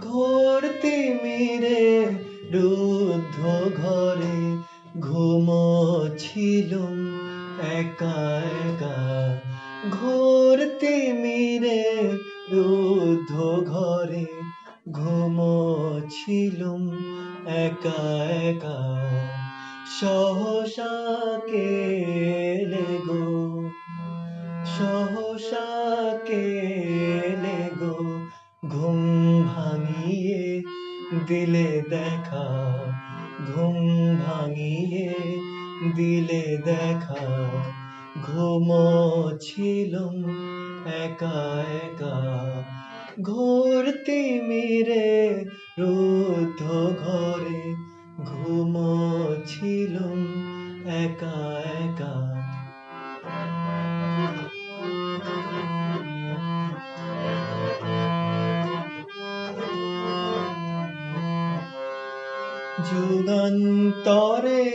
ঘোর তিমিরে রুদ্ধ ঘরে ঘুমোচ্ছিলুম একা একা। ঘোর তিমিরে রুদ্ধ ঘরে ঘুমোচ্ছিলুম একা একা। সহসা কে এলে গো, সহসা কে এলে গো, ঘুম ভাঙিয়ে দিলে দেখা, ঘুম ভাঙিয়ে দিলে দেখা। ঘুমোচ্ছিলুম একা একা। ঘোর তিমিরে রুদ্ধ ঘরে ঘুমোচ্ছিলুম একা একা। যুগান্তরে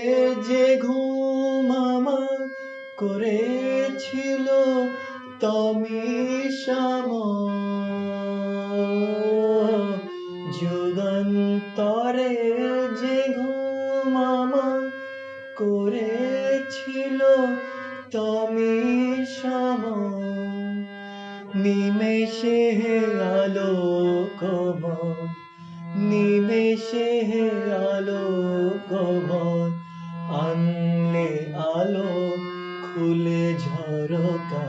যে ঘুম আমার করেছিল তমিশাময়। যুগান্তরে যে ঘুম আমার করেছিল তমিশাময়। নিমেষে আলোকময়, নিমেষে আলোকময়। আনলে আলো খুলে ঝরকা,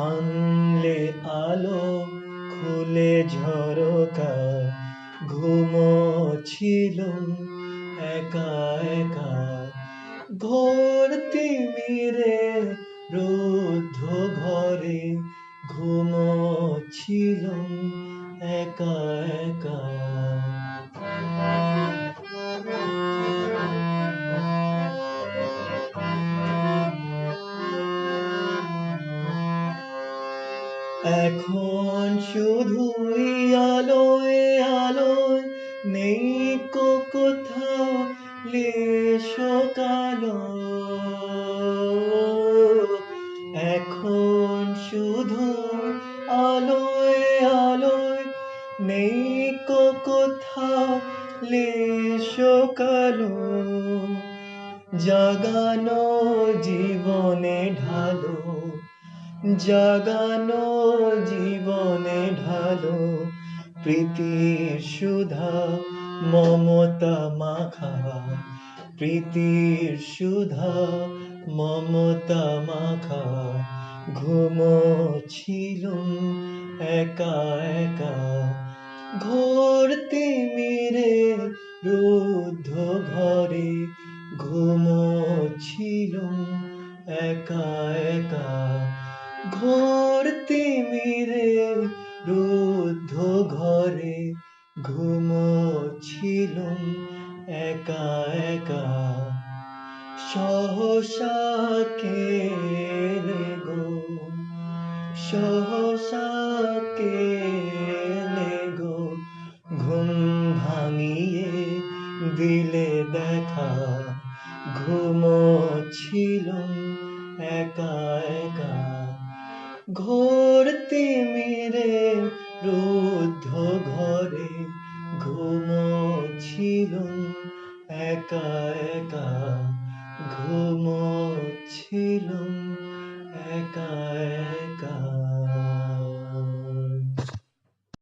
আনলে আলো খুলে ঝরকা। ঘুমোচ্ছিলুম একা একা। ঘোর তিমিরে রুদ্ধ ঘরে ঘুমোচ্ছিলুম একা একা। এখন শুধুই আলোয় আলোয়, নেই কো কোথাও লেশো কালো। এখন শুধু আলোয় আলোয়, নেই কো কোথাও লেশো কালো। জাগানো জীবনে ঢালো, জাগানো জীবনে ঢালো। প্রীতির সুধা মমতা মাখা, প্রীতির সুধা মমতা মাখা। ঘুমোচ্ছিলুম একা একা। ঘোর তিমিরে রুদ্ধ ঘরে ঘুমোচ্ছিলুম একা একা। ঘোর তিমিরে রুদ্ধ ঘরে ঘুমোচ্ছিলুম একা একা। সহসা কে এলে গো, সহসা কে এলে গো, ঘুম ভাঙিয়ে দিলে দেখা। ঘুমোচ্ছিলুম একা একা। ঘোর তিমিরে রুদ্ধ ঘরে ঘুমোচ্ছিলুম একা একা। ঘুমোচ্ছিলুম একা একা।